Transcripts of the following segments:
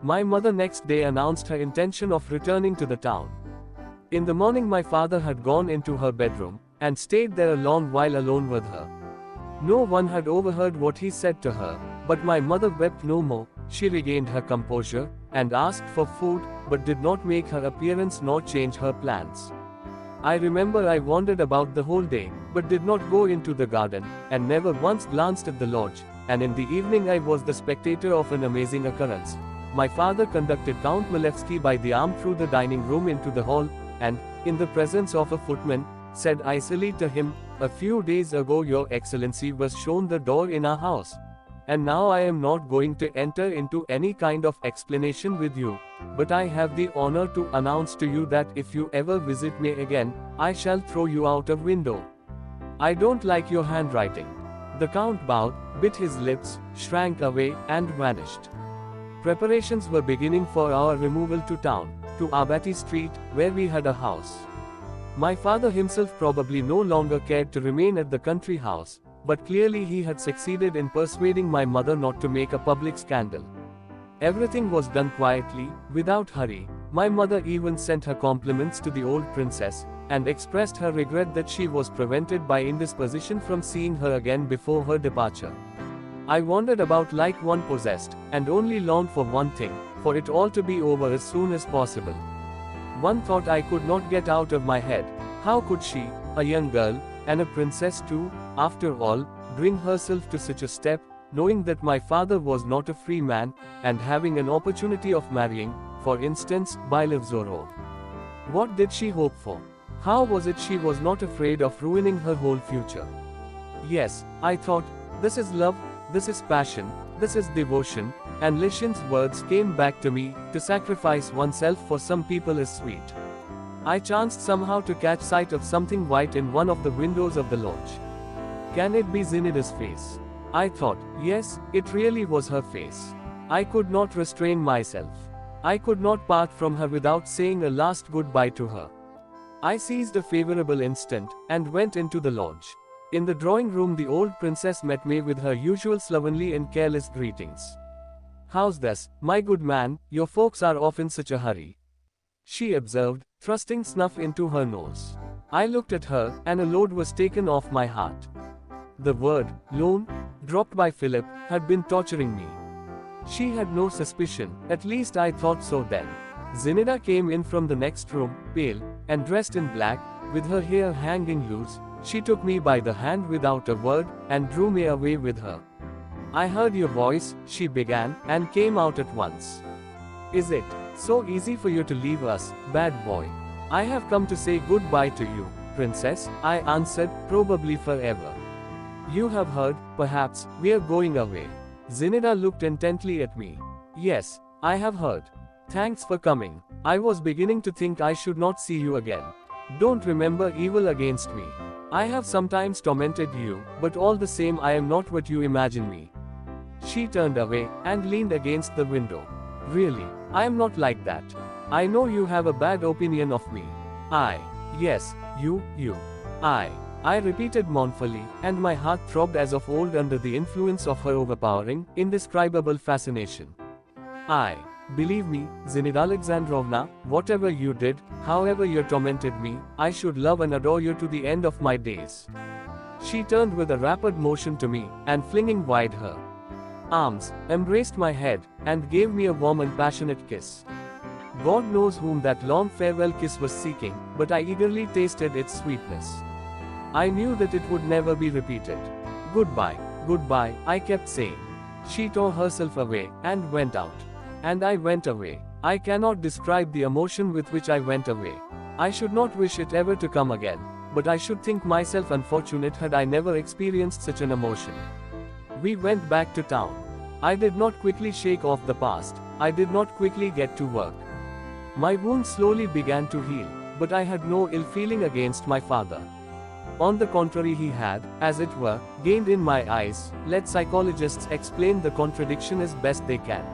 My mother next day announced her intention of returning to the town. In the morning my father had gone into her bedroom, and stayed there a long while alone with her. No one had overheard what he said to her, but my mother wept no more. She regained her composure, and asked for food, but did not make her appearance nor change her plans. I remember I wandered about the whole day, but did not go into the garden, and never once glanced at the lodge, and in the evening I was the spectator of an amazing occurrence. My father conducted Count Malevsky by the arm through the dining room into the hall, and, in the presence of a footman, said icily to him, "A few days ago Your Excellency was shown the door in our house. And now I am not going to enter into any kind of explanation with you, but I have the honor to announce to you that if you ever visit me again, I shall throw you out of window. I don't like your handwriting." The Count bowed, bit his lips, shrank away, and vanished. Preparations were beginning for our removal to town, to Abati Street, where we had a house. My father himself probably no longer cared to remain at the country house, but clearly he had succeeded in persuading my mother not to make a public scandal. Everything was done quietly, without hurry. My mother even sent her compliments to the old princess, and expressed her regret that she was prevented by indisposition from seeing her again before her departure. I wandered about like one possessed, and only longed for one thing, for it all to be over as soon as possible. One thought I could not get out of my head: how could she, a young girl, and a princess too, after all, bring herself to such a step, knowing that my father was not a free man, and having an opportunity of marrying, for instance, Bylev Zorov? What did she hope for? How was it she was not afraid of ruining her whole future? Yes, I thought, this is love, this is passion, this is devotion, and Lishin's words came back to me: to sacrifice oneself for some people is sweet. I chanced somehow to catch sight of something white in one of the windows of the lodge. Can it be Zinida's face? I thought, yes, it really was her face. I could not restrain myself. I could not part from her without saying a last goodbye to her. I seized a favorable instant, and went into the lodge. In the drawing room the old princess met me with her usual slovenly and careless greetings. "How's this, my good man, your folks are off in such a hurry?" she observed, thrusting snuff into her nose. I looked at her, and a load was taken off my heart. The word, loan, dropped by Philip, had been torturing me. She had no suspicion, at least I thought so then. Zinida came in from the next room, pale, and dressed in black, with her hair hanging loose. She took me by the hand without a word, and drew me away with her. "I heard your voice," she began, "and came out at once. Is it so easy for you to leave us, bad boy?" "I have come to say goodbye to you, princess," I answered, "probably forever. You have heard, perhaps, we are going away." Zinida looked intently at me. "Yes, I have heard. Thanks for coming. I was beginning to think I should not see you again. Don't remember evil against me. I have sometimes tormented you, but all the same I am not what you imagine me." She turned away, and leaned against the window. "Really, I am not like that. I know you have a bad opinion of me." Yes, you. I repeated mournfully, and my heart throbbed as of old under the influence of her overpowering, indescribable fascination. Believe me, Zinida Alexandrovna, whatever you did, however you tormented me, I should love and adore you to the end of my days." She turned with a rapid motion to me, and flinging wide her arms, embraced my head, and gave me a warm and passionate kiss. God knows whom that long farewell kiss was seeking, but I eagerly tasted its sweetness. I knew that it would never be repeated. "Goodbye, goodbye," I kept saying. She tore herself away, and went out. And I went away. I cannot describe the emotion with which I went away. I should not wish it ever to come again, but I should think myself unfortunate had I never experienced such an emotion. We went back to town. I did not quickly shake off the past. I did not quickly get to work. My wound slowly began to heal, but I had no ill feeling against my father. On the contrary, he had, as it were, gained in my eyes. Let psychologists explain the contradiction as best they can.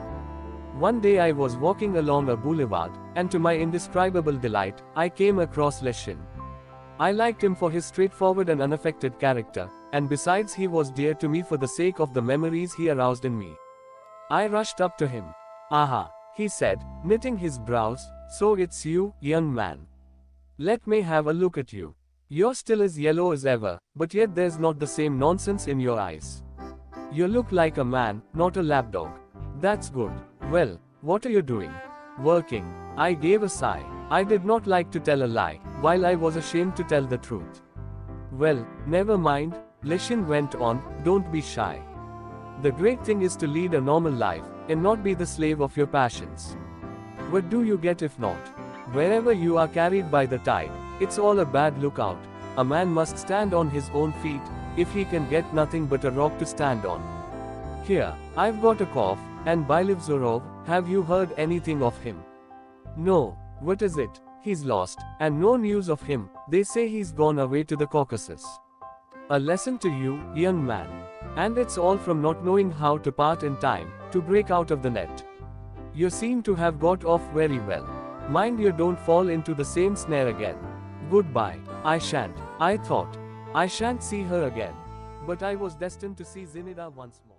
One day I was walking along a boulevard, and to my indescribable delight, I came across Leshin. I liked him for his straightforward and unaffected character, and besides he was dear to me for the sake of the memories he aroused in me. I rushed up to him. "Aha!" he said, knitting his brows. So it's you, young man. Let me have a look at you. You're still as yellow as ever, but yet there's not the same nonsense in your eyes. You look like a man, not a lapdog. That's good. Well, what are you doing? Working. I gave a sigh. I did not like to tell a lie, while I was ashamed to tell the truth. Well, never mind, Lishin went on, don't be shy. The great thing is to lead a normal life, and not be the slave of your passions. What do you get if not? Wherever you are carried by the tide, it's all a bad lookout. A man must stand on his own feet, if he can get nothing but a rock to stand on. Here, I've got a cough, and Bylev Zorov, have you heard anything of him? No, what is it? He's lost, and no news of him, they say he's gone away to the Caucasus. A lesson to you, young man. And it's all from not knowing how to part in time, to break out of the net. You seem to have got off very well. Mind you don't fall into the same snare again. Goodbye. I shan't. I thought I shan't see her again. But I was destined to see Zinida once more.